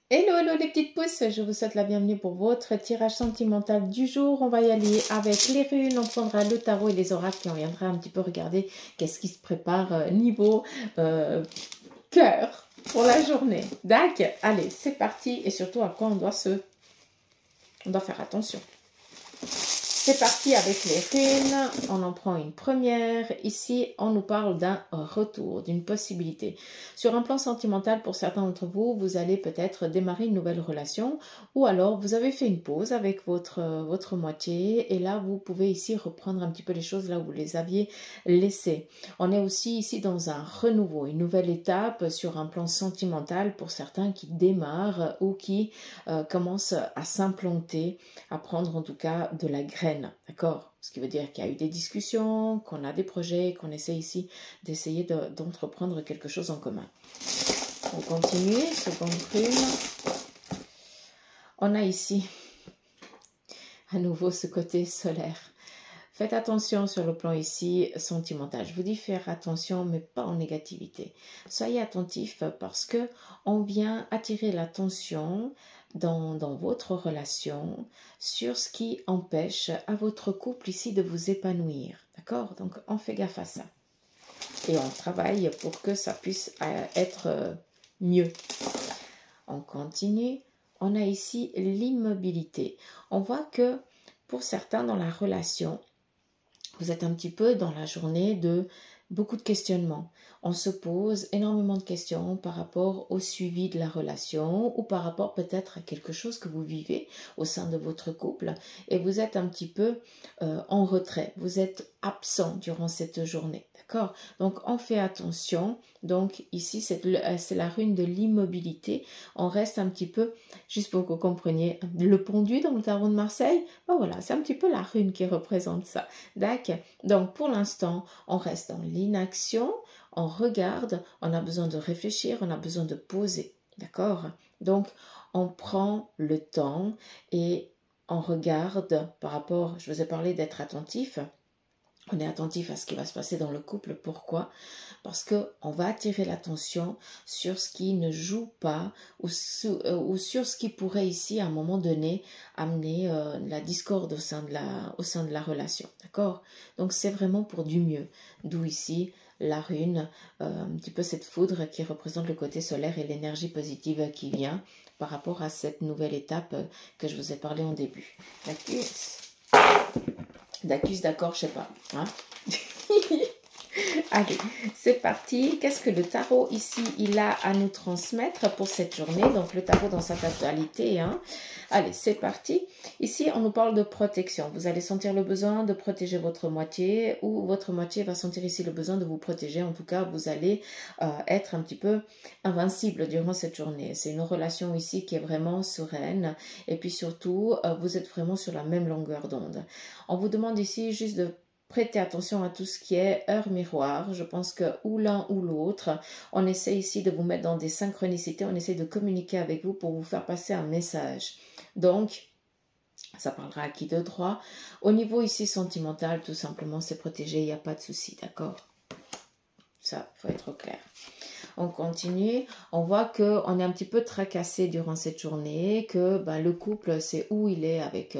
Hello, hello les petites pousses, je vous souhaite la bienvenue pour votre tirage sentimental du jour. On va y aller avec les runes, on prendra le tarot et les oracles et on viendra un petit peu regarder qu'est-ce qui se prépare niveau cœur pour la journée. D'accord, allez, c'est parti et surtout à quoi on doit faire attention. C'est parti avec les runes, on en prend une première. Ici, on nous parle d'un retour, d'une possibilité. Sur un plan sentimental, pour certains d'entre vous, vous allez peut-être démarrer une nouvelle relation ou alors vous avez fait une pause avec votre moitié et là, vous pouvez ici reprendre un petit peu les choses là où vous les aviez laissées. On est aussi ici dans un renouveau, une nouvelle étape sur un plan sentimental pour certains qui démarrent ou qui commencent à s'implanter, à prendre en tout cas de la graine. D'accord? Ce qui veut dire qu'il y a eu des discussions, qu'on a des projets, qu'on essaie ici d'essayer d'entreprendre quelque chose en commun. On continue, seconde rune. On a ici à nouveau ce côté solaire. Faites attention sur le plan ici sentimental. Je vous dis faire attention, mais pas en négativité. Soyez attentifs parce que on vient attirer l'attention dans votre relation sur ce qui empêche à votre couple ici de vous épanouir. D'accord? Donc, on fait gaffe à ça. Et on travaille pour que ça puisse être mieux. On continue. On a ici l'immobilité. On voit que pour certains dans la relation, vous êtes un petit peu dans la journée de beaucoup de questionnements. On se pose énormément de questions par rapport au suivi de la relation ou par rapport peut-être à quelque chose que vous vivez au sein de votre couple et vous êtes un petit peu en retrait. Vous êtes absent durant cette journée. D'accord? Donc, on fait attention. Donc, ici, c'est la rune de l'immobilité. On reste un petit peu, juste pour que vous compreniez, le pendu dans le tarot de Marseille. Ben voilà, c'est un petit peu la rune qui représente ça. D'accord? Donc, pour l'instant, on reste dans l'inaction, on regarde, on a besoin de réfléchir, on a besoin de poser. D'accord? Donc, on prend le temps et on regarde par rapport, je vous ai parlé d'être attentif. On est attentif à ce qui va se passer dans le couple. Pourquoi? Parce qu'on va attirer l'attention sur ce qui ne joue pas ou sur ce qui pourrait ici, à un moment donné, amener la discorde au sein de la relation. D'accord? Donc, c'est vraiment pour du mieux. D'où ici, la rune, un petit peu cette foudre qui représente le côté solaire et l'énergie positive qui vient par rapport à cette nouvelle étape que je vous ai parlé en début. D'accord, d'accord, je sais pas. Hein. Allez, c'est parti. Qu'est-ce que le tarot ici, il a à nous transmettre pour cette journée? Donc, le tarot dans sa totalité. Hein. Allez, c'est parti. Ici, on nous parle de protection. Vous allez sentir le besoin de protéger votre moitié ou votre moitié va sentir ici le besoin de vous protéger. En tout cas, vous allez être un petit peu invincible durant cette journée. C'est une relation ici qui est vraiment sereine et puis surtout, vous êtes vraiment sur la même longueur d'onde. On vous demande ici juste de prêtez attention à tout ce qui est heure miroir. Je pense que ou l'un ou l'autre, on essaie ici de vous mettre dans des synchronicités, on essaie de communiquer avec vous pour vous faire passer un message. Donc, ça parlera à qui de droit. Au niveau ici sentimental, tout simplement, c'est protégé, il n'y a pas de souci, d'accord? Ça, il faut être au clair. On continue, on voit qu'on est un petit peu tracassé durant cette journée, que le couple, c'est où il est avec,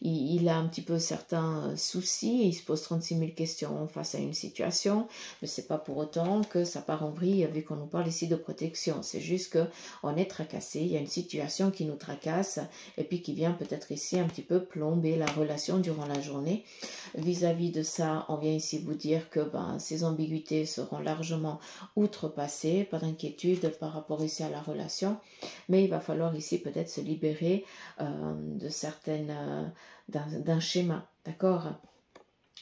il a un petit peu certains soucis, il se pose 36 000 questions face à une situation, mais c'est pas pour autant que ça part en vrille vu qu'on nous parle ici de protection, c'est juste qu'on est tracassé, il y a une situation qui nous tracasse et puis qui vient peut-être ici un petit peu plomber la relation durant la journée. Vis-à-vis de ça, on vient ici vous dire que ces ambiguïtés seront largement outrepassées, pas d'inquiétude par rapport ici à la relation, mais il va falloir ici peut-être se libérer de certaines d'un schéma, d'accord?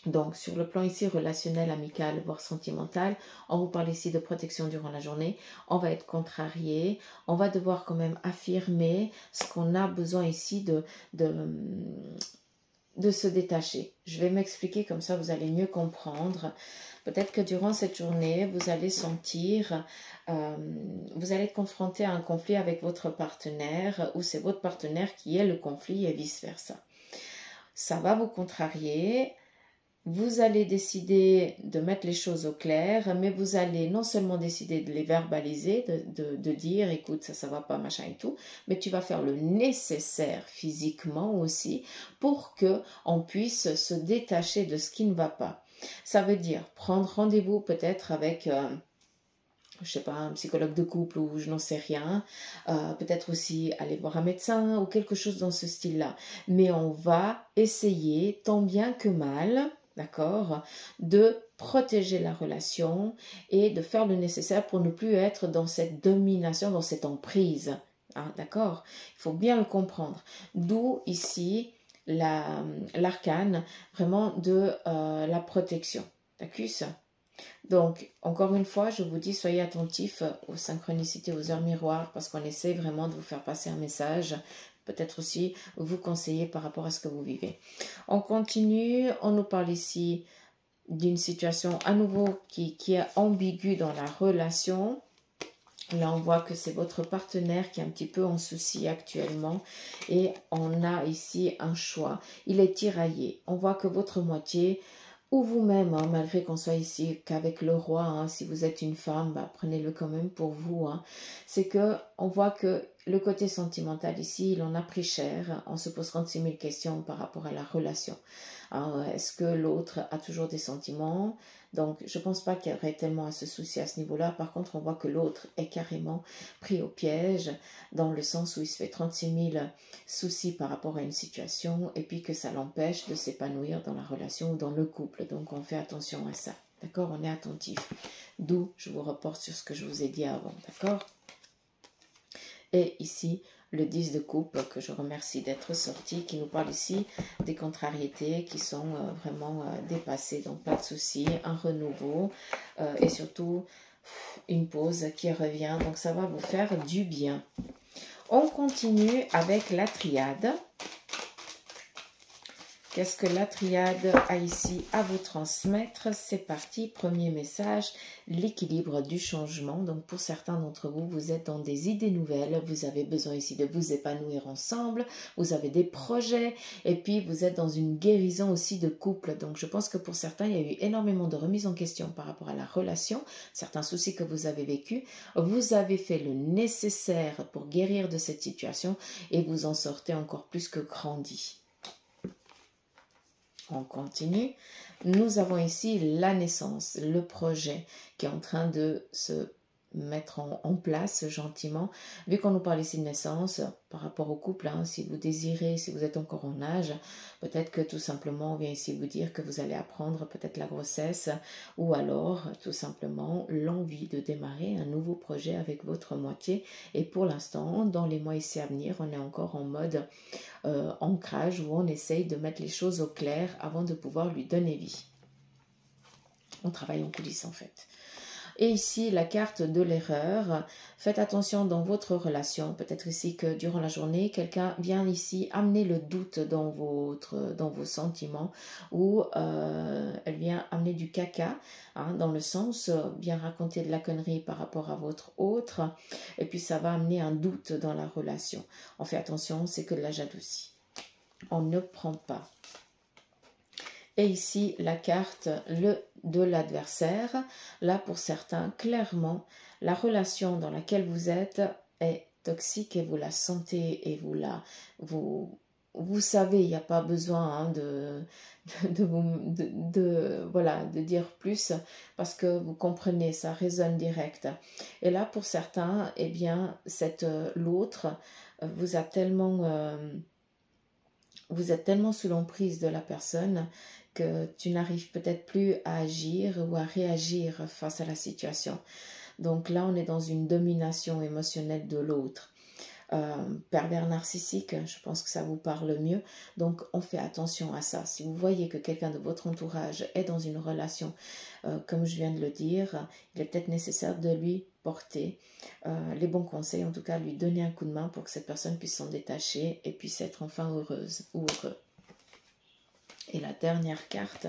Donc sur le plan ici relationnel, amical, voire sentimental, on vous parle ici de protection durant la journée, on va être contrarié, on va devoir quand même affirmer ce qu'on a besoin ici de se détacher. Je vais m'expliquer comme ça, vous allez mieux comprendre. Peut-être que durant cette journée, vous allez sentir, vous allez être confronté à un conflit avec votre partenaire ou c'est votre partenaire qui est le conflit et vice-versa. Ça va vous contrarier, vous allez décider de mettre les choses au clair, mais vous allez non seulement décider de les verbaliser, de dire écoute ça va pas machin et tout, mais tu vas faire le nécessaire physiquement aussi pour que on puisse se détacher de ce qui ne va pas. Ça veut dire prendre rendez-vous peut-être avec je sais pas, un psychologue de couple ou je n'en sais rien, peut-être aussi aller voir un médecin ou quelque chose dans ce style-là. Mais on va essayer, tant bien que mal, d'accord, de protéger la relation et de faire le nécessaire pour ne plus être dans cette domination, dans cette emprise. Hein, d'accord? Il faut bien le comprendre. D'où ici l'arcane vraiment de la protection. D'accord? Donc, encore une fois, je vous dis, soyez attentifs aux synchronicités, aux heures miroirs, parce qu'on essaie vraiment de vous faire passer un message, peut-être aussi vous conseiller par rapport à ce que vous vivez. On continue, on nous parle ici d'une situation à nouveau qui est ambiguë dans la relation. Là, on voit que c'est votre partenaire qui est un petit peu en souci actuellement et on a ici un choix. Il est tiraillé. On voit que votre moitié ou vous-même, hein, malgré qu'on soit ici qu'avec le roi, hein, si vous êtes une femme, bah, prenez-le quand même pour vous. Hein. C'est que on voit que le côté sentimental ici, il en a pris cher. On se pose 36 000 questions par rapport à la relation. Est-ce que l'autre a toujours des sentiments? Donc, je ne pense pas qu'il y aurait tellement à se soucier à ce niveau-là. Par contre, on voit que l'autre est carrément pris au piège, dans le sens où il se fait 36 000 soucis par rapport à une situation, et puis que ça l'empêche de s'épanouir dans la relation ou dans le couple. Donc, on fait attention à ça. D'accord? On est attentif. D'où, je vous reporte sur ce que je vous ai dit avant. D'accord? Et ici, le 10 de coupe que je remercie d'être sorti, qui nous parle ici des contrariétés qui sont vraiment dépassées. Donc, pas de souci, un renouveau et surtout une pause qui revient. Donc, ça va vous faire du bien. On continue avec la triade. Qu'est-ce que la triade a ici à vous transmettre? C'est parti, premier message, l'équilibre du changement. Donc pour certains d'entre vous, vous êtes dans des idées nouvelles, vous avez besoin ici de vous épanouir ensemble, vous avez des projets et puis vous êtes dans une guérison aussi de couple. Donc je pense que pour certains, il y a eu énormément de remises en question par rapport à la relation, certains soucis que vous avez vécus. Vous avez fait le nécessaire pour guérir de cette situation et vous en sortez encore plus que grandi. On continue. Nous avons ici la naissance, le projet qui est en train de se mettre en place gentiment. Vu qu'on nous parle ici de naissance, par rapport au couple, hein, si vous désirez, si vous êtes encore en âge, peut-être que tout simplement on vient ici vous dire que vous allez apprendre peut-être la grossesse ou alors tout simplement l'envie de démarrer un nouveau projet avec votre moitié. Et pour l'instant, dans les mois ici à venir, on est encore en mode ancrage où on essaye de mettre les choses au clair avant de pouvoir lui donner vie. On travaille en coulisses en fait. Et ici, la carte de l'erreur. Faites attention dans votre relation. Peut-être ici que durant la journée, quelqu'un vient ici amener le doute dans vos sentiments ou elle vient amener du caca, hein, dans le sens bien raconter de la connerie par rapport à votre autre. Et puis, ça va amener un doute dans la relation. On fait attention, c'est que de la jalousie. On ne prend pas. Et ici, la carte de l'adversaire. Là, pour certains, clairement, la relation dans laquelle vous êtes est toxique et vous la sentez et vous savez, il n'y a pas besoin hein, de dire plus parce que vous comprenez, ça résonne direct. Et là, pour certains, eh bien, l'autre vous a tellement... vous êtes tellement sous l'emprise de la personne que tu n'arrives peut-être plus à agir ou à réagir face à la situation. Donc là, on est dans une domination émotionnelle de l'autre. Pervers narcissique, je pense que ça vous parle mieux. Donc, on fait attention à ça. Si vous voyez que quelqu'un de votre entourage est dans une relation, comme je viens de le dire, il est peut-être nécessaire de lui porter les bons conseils, en tout cas lui donner un coup de main pour que cette personne puisse s'en détacher et puisse être enfin heureuse ou heureux. Et la dernière carte,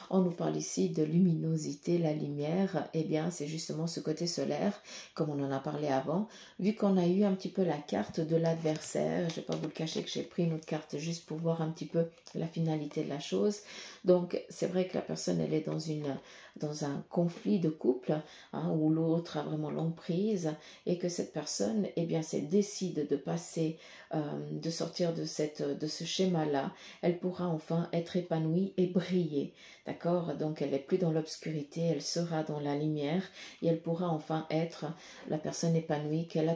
on nous parle ici de luminosité, la lumière. Eh bien, c'est justement ce côté solaire, comme on en a parlé avant. Vu qu'on a eu un petit peu la carte de l'adversaire, je ne vais pas vous le cacher que j'ai pris une autre carte juste pour voir un petit peu la finalité de la chose. Donc, c'est vrai que la personne, elle est dans un conflit de couple, hein, où l'autre a vraiment l'emprise et que cette personne, eh bien, décide de passer, de sortir de ce schéma-là. Elle pourra enfin être épanouie et briller, d'accord? Donc elle n'est plus dans l'obscurité, elle sera dans la lumière et elle pourra enfin être la personne épanouie qu'elle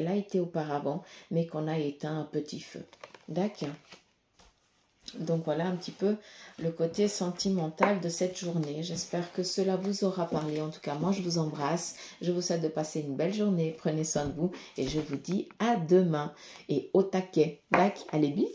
a été auparavant, mais qu'on a éteint un petit feu. D'accord? Donc voilà un petit peu le côté sentimental de cette journée. J'espère que cela vous aura parlé. En tout cas, moi je vous embrasse. Je vous souhaite de passer une belle journée. Prenez soin de vous et je vous dis à demain. Et au taquet. Allez, bisous.